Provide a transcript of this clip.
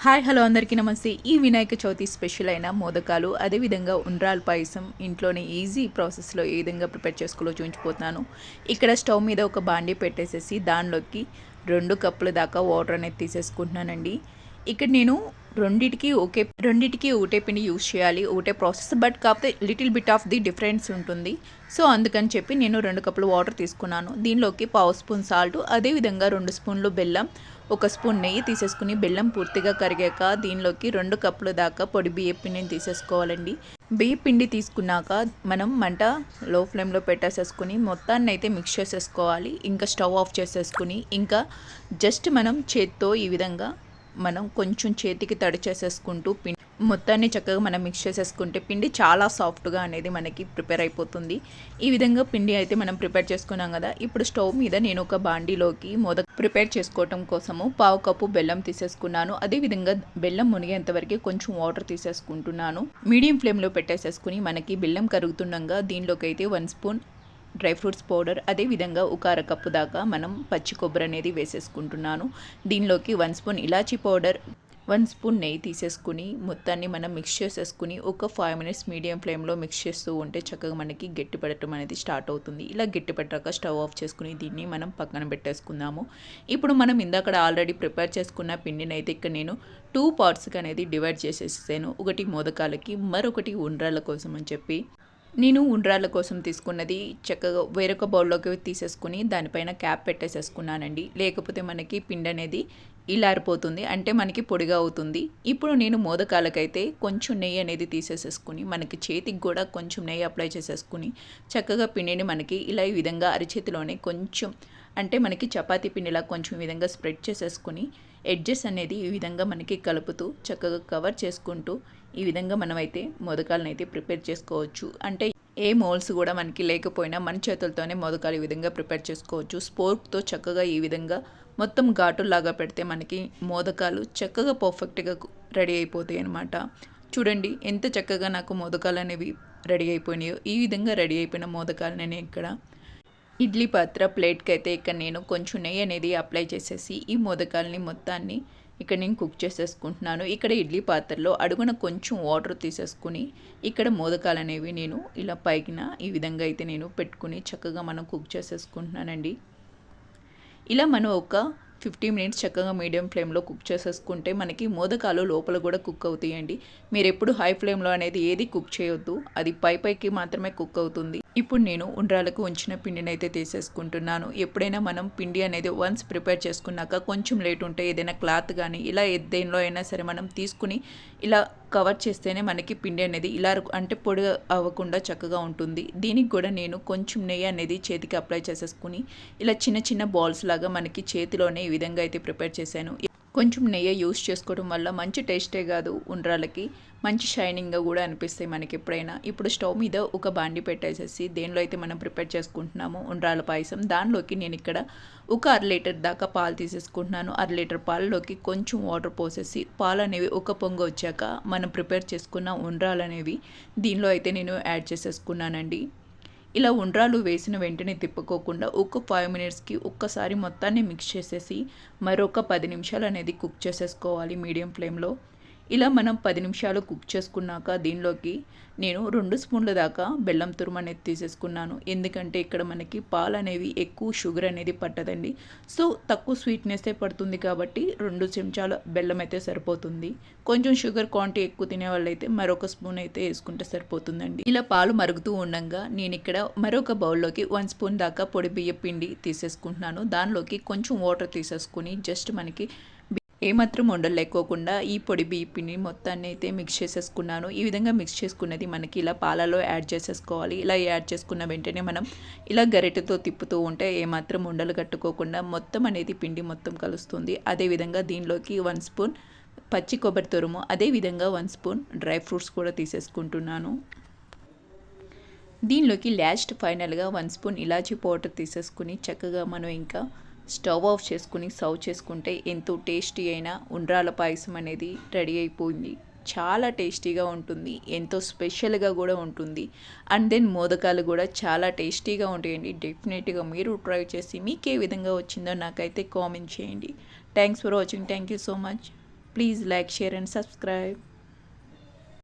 Hi hello అందరికీ నమస్తే. ఈ వినాయక చవితి స్పెషల్ అయిన మోదకాలు, అదేవిధంగా ఉండ్రాల్ పాయసం ఇంట్లోనే ఈజీ ప్రాసెస్లో ఏ విధంగా ప్రిపేర్ చేసుకోవాలో చూపించిపోతున్నాను. ఇక్కడ స్టవ్ మీద ఒక బాండీ పెట్టేసేసి దానిలోకి 2 కప్పుల దాకా వాటర్ అనేది తీసేసుకుంటున్నానండి. ఇక్కడ నేను రెండిటికి ఒకటే పిండి యూస్ చేయాలి, ఒకటే ప్రాసెస్. బట్ కాకపోతే little bit of the difference ఉంటుంది. సో అందుకని చెప్పి నేను 2 కప్పులు వాటర్ తీసుకున్నాను. దీనిలోకి పావు స్పూన్ సాల్ట్, అదేవిధంగా 2 స్పూన్లు బెల్లం, 1 స్పూన్ నెయ్యి తీసేసుకుని బెల్లం పూర్తిగా కరిగాక దీనిలోకి 2 కప్పుల దాకా పొడి బియ్య పిండిని తీసేసుకోవాలండి. బియ్య పిండి తీసుకున్నాక మనం మంట లో ఫ్లేమ్లో పెట్టేసేసుకుని మొత్తాన్ని అయితే మిక్స్ చేసేసుకోవాలి. ఇంకా స్టవ్ ఆఫ్ చేసేసుకుని ఇంకా జస్ట్ మనం చేత్తో ఈ విధంగా మనం కొంచెం చేతికి తడి చేసేసుకుంటూ పిండి మొత్తాన్ని చక్కగా మనం మిక్స్ చేసేసుకుంటే పిండి చాలా సాఫ్ట్గా అనేది మనకి ప్రిపేర్ అయిపోతుంది. ఈ విధంగా పిండి అయితే మనం ప్రిపేర్ చేసుకున్నాం కదా. ఇప్పుడు స్టవ్ మీద నేను ఒక బాండీలోకి ప్రిపేర్ చేసుకోవటం కోసము పావు కప్పు బెల్లం తీసేసుకున్నాను. అదేవిధంగా బెల్లం మునిగేంత వరకు కొంచెం వాటర్ తీసేసుకుంటున్నాను. మీడియం ఫ్లేమ్లో పెట్టేసేసుకుని మనకి బెల్లం కరుగుతుండగా దీనిలోకి అయితే 1 స్పూన్ డ్రై ఫ్రూట్స్ పౌడర్, అదేవిధంగా ఒక అరకప్పు దాకా మనం పచ్చి కొబ్బరి అనేది వేసేసుకుంటున్నాను. దీనిలోకి 1 స్పూన్ ఇలాచీ పౌడర్, 1 స్పూన్ నెయ్యి తీసేసుకుని మొత్తాన్ని మనం మిక్స్ చేసేసుకుని ఒక 5 మినిట్స్ మీడియం ఫ్లేమ్లో మిక్స్ చేస్తూ ఉంటే చక్కగా మనకి గట్టి పడటం అనేది స్టార్ట్ అవుతుంది. ఇలా గట్టి పట్టాక స్టవ్ ఆఫ్ చేసుకుని దీన్ని మనం పక్కన పెట్టేసుకుందాము. ఇప్పుడు మనం ఇందాక ఆల్రెడీ ప్రిపేర్ చేసుకున్న పిండిని అయితే ఇక్కడ నేను 2 పార్ట్స్కి అనేది డివైడ్ చేసేసాను. ఒకటి మోదకాలకి, మరొకటి ఉండ్రాళ్ళ కోసం అని చెప్పి. నేను ఉండ్రాళ్ళ కోసం తీసుకున్నది చక్కగా వేరొక బౌల్లోకి తీసేసుకుని దానిపైన క్యాప్ పెట్టేసేసుకున్నానండి. లేకపోతే మనకి పిండి అనేది ఇలారిపోతుంది, అంటే మనకి పొడిగా అవుతుంది. ఇప్పుడు నేను మోదకాలకైతే కొంచెం నెయ్యి అనేది తీసేసేసుకుని మనకి చేతికి కూడా కొంచెం నెయ్యి అప్లై చేసేసుకుని చక్కగా పిండిని మనకి ఇలా ఈ విధంగా అరచేతిలోనే కొంచెం, అంటే మనకి చపాతీ పిండిలా కొంచెం ఈ విధంగా స్ప్రెడ్ చేసేసుకుని ఎడ్జెస్ అనేది ఈ విధంగా మనకి కలుపుతూ చక్కగా కవర్ చేసుకుంటూ ఈ విధంగా మనమైతే మోదకాలను అయితే ప్రిపేర్ చేసుకోవచ్చు. అంటే ఏ మోల్స్ కూడా మనకి లేకపోయినా మన చేతులతోనే మోదకాలు ఈ విధంగా ప్రిపేర్ చేసుకోవచ్చు. స్పోర్క్తో చక్కగా ఈ విధంగా మొత్తం ఘాటులాగా పెడితే మనకి మోదకాలు చక్కగా పర్ఫెక్ట్గా రెడీ అయిపోతాయి అన్నమాట. చూడండి ఎంత చక్కగా నాకు మోదకాలు అనేవి రెడీ అయిపోయినాయో. ఈ విధంగా రెడీ అయిపోయిన మోదకాలు నేను ఇక్కడ ఇడ్లీ పాత్ర ప్లేట్కి అయితే ఇక్కడ నేను కొంచెం నెయ్యి అనేది అప్లై చేసేసి ఈ మోదకాలని మొత్తాన్ని ఇక్కడ నేను కుక్ చేసేసుకుంటున్నాను. ఇక్కడ ఇడ్లీ పాత్రలో అడుగున కొంచెం వాటర్ తీసేసుకుని ఇక్కడ మోదకాలు అనేవి నేను ఇలా పైకిన ఈ విధంగా అయితే నేను పెట్టుకుని చక్కగా మనం కుక్ చేసేసుకుంటున్నానండి. ఇలా మనం ఒక 50 మినిట్స్ చక్కగా మీడియం ఫ్లేమ్లో కుక్ చేసేసుకుంటే మనకి మోదకాలు లోపల కూడా కుక్ అవుతాయండి. మీరు ఎప్పుడు హై ఫ్లేమ్లో అనేది ఏది కుక్ చేయొద్దు, అది పైకి మాత్రమే కుక్ అవుతుంది. ఇప్పుడు నేను ఉండ్రాలకు ఉంచిన పిండిని అయితే తీసేసుకుంటున్నాను. ఎప్పుడైనా మనం పిండి అనేది వన్స్ ప్రిపేర్ చేసుకున్నాక కొంచెం లేట్ ఉంటే ఏదైనా క్లాత్ కానీ ఇలా దేనిలో అయినా సరే మనం తీసుకుని ఇలా కవర్ చేస్తేనే మనకి పిండి అనేది ఇలా అంటే పొడి అవ్వకుండా చక్కగా ఉంటుంది. దీనికి కూడా నేను కొంచెం నెయ్యి అనేది చేతికి అప్లై చేసేసుకుని ఇలా చిన్న చిన్న బాల్స్ లాగా మనకి చేతిలోనే ఈ విధంగా అయితే ప్రిపేర్ చేశాను. కొంచెం నెయ్యి యూస్ చేసుకోవడం వల్ల మంచి టేస్టే కాదు, ఉండ్రాలకి మంచి షైనింగ్గా కూడా అనిపిస్తాయి మనకి ఎప్పుడైనా. ఇప్పుడు స్టవ్ మీద ఒక బాండి పెట్టేసేసి దేనిలో అయితే మనం ప్రిపేర్ చేసుకుంటున్నామో ఉండ్రాల పాయసం, దానిలోకి నేను ఇక్కడ ఒక 1/2 లీటర్ దాకా పాలు తీసేసుకుంటున్నాను. 1/2 లీటర్ పాలలోకి కొంచెం వాటర్ పోసేసి పాలు అనేవి ఒక పొంగు వచ్చాక మనం ప్రిపేర్ చేసుకున్న ఉండ్రాలు అనేవి దీనిలో అయితే నేను యాడ్ చేసేసుకున్నానండి. ఇలా ఉండ్రాలు వేసిన వెంటనే తిప్పుకోకుండా ఒక 5 మినిట్స్కి ఒక్కసారి మొత్తాన్ని మిక్స్ చేసేసి మరొక 10 నిమిషాలు అనేది కుక్ చేసేసుకోవాలి మీడియం ఫ్లేమ్లో. ఇలా మనం 10 నిమిషాలు కుక్ చేసుకున్నాక దీనిలోకి నేను 2 స్పూన్ల దాకా బెల్లం తురుము అనేది తీసేసుకున్నాను. ఎందుకంటే ఇక్కడ మనకి పాలు అనేవి ఎక్కువ షుగర్ అనేది పట్టదండి. సో తక్కువ స్వీట్నెస్సే పడుతుంది కాబట్టి 2 చెంచాల బెల్లం అయితే సరిపోతుంది. కొంచెం షుగర్ క్వాంటిటీ ఎక్కువ తినే వాళ్ళైతే మరొక స్పూన్ అయితే వేసుకుంటే సరిపోతుందండి. ఇలా పాలు మరుగుతూ ఉండగా నేను ఇక్కడ మరొక బౌల్లోకి 1 స్పూన్ దాకా పొడి బియ్య పిండి తీసేసుకుంటున్నాను. దానిలోకి కొంచెం వాటర్ తీసేసుకుని జస్ట్ మనకి ఏమాత్రం ఉండలు లేకోకుండా ఈ పొడి బియ్య పిండి మొత్తాన్ని అయితే మిక్స్ చేసేసుకున్నాను. ఈ విధంగా మిక్స్ చేసుకున్నది మనకి ఇలా పాలలో యాడ్ చేసేసుకోవాలి. ఇలా యాడ్ చేసుకున్న వెంటనే మనం ఇలా గరిటెతో తిప్పుతూ ఉంటే ఏమాత్రం ఉండలు కట్టుకోకుండా మొత్తం అనేది పిండి మొత్తం కలుస్తుంది. అదేవిధంగా దీనిలోకి 1 స్పూన్ పచ్చి కొబ్బరి తురుము, అదేవిధంగా 1 స్పూన్ డ్రై ఫ్రూట్స్ కూడా తీసేసుకుంటున్నాను. దీనిలోకి లాస్ట్ ఫైనల్గా 1 స్పూన్ ఇలాచీ పౌడర్ తీసేసుకుని చక్కగా మనం ఇంకా స్టవ్ ఆఫ్ చేసుకుని సర్వ్ చేసుకుంటే ఎంతో టేస్టీ అయిన ఉండ్రాల పాయసం అనేది రెడీ అయిపోయింది. చాలా టేస్టీగా ఉంటుంది, ఎంతో స్పెషల్గా కూడా ఉంటుంది. అండ్ దెన్ మోదకాలు కూడా చాలా టేస్టీగా ఉంటాయండి. డెఫినెట్గా మీరు ట్రై చేసి మీకు ఏ విధంగా వచ్చిందో నాకైతే కామెంట్ చేయండి. Thanks for watching. Thank you so much. Please like, share and subscribe.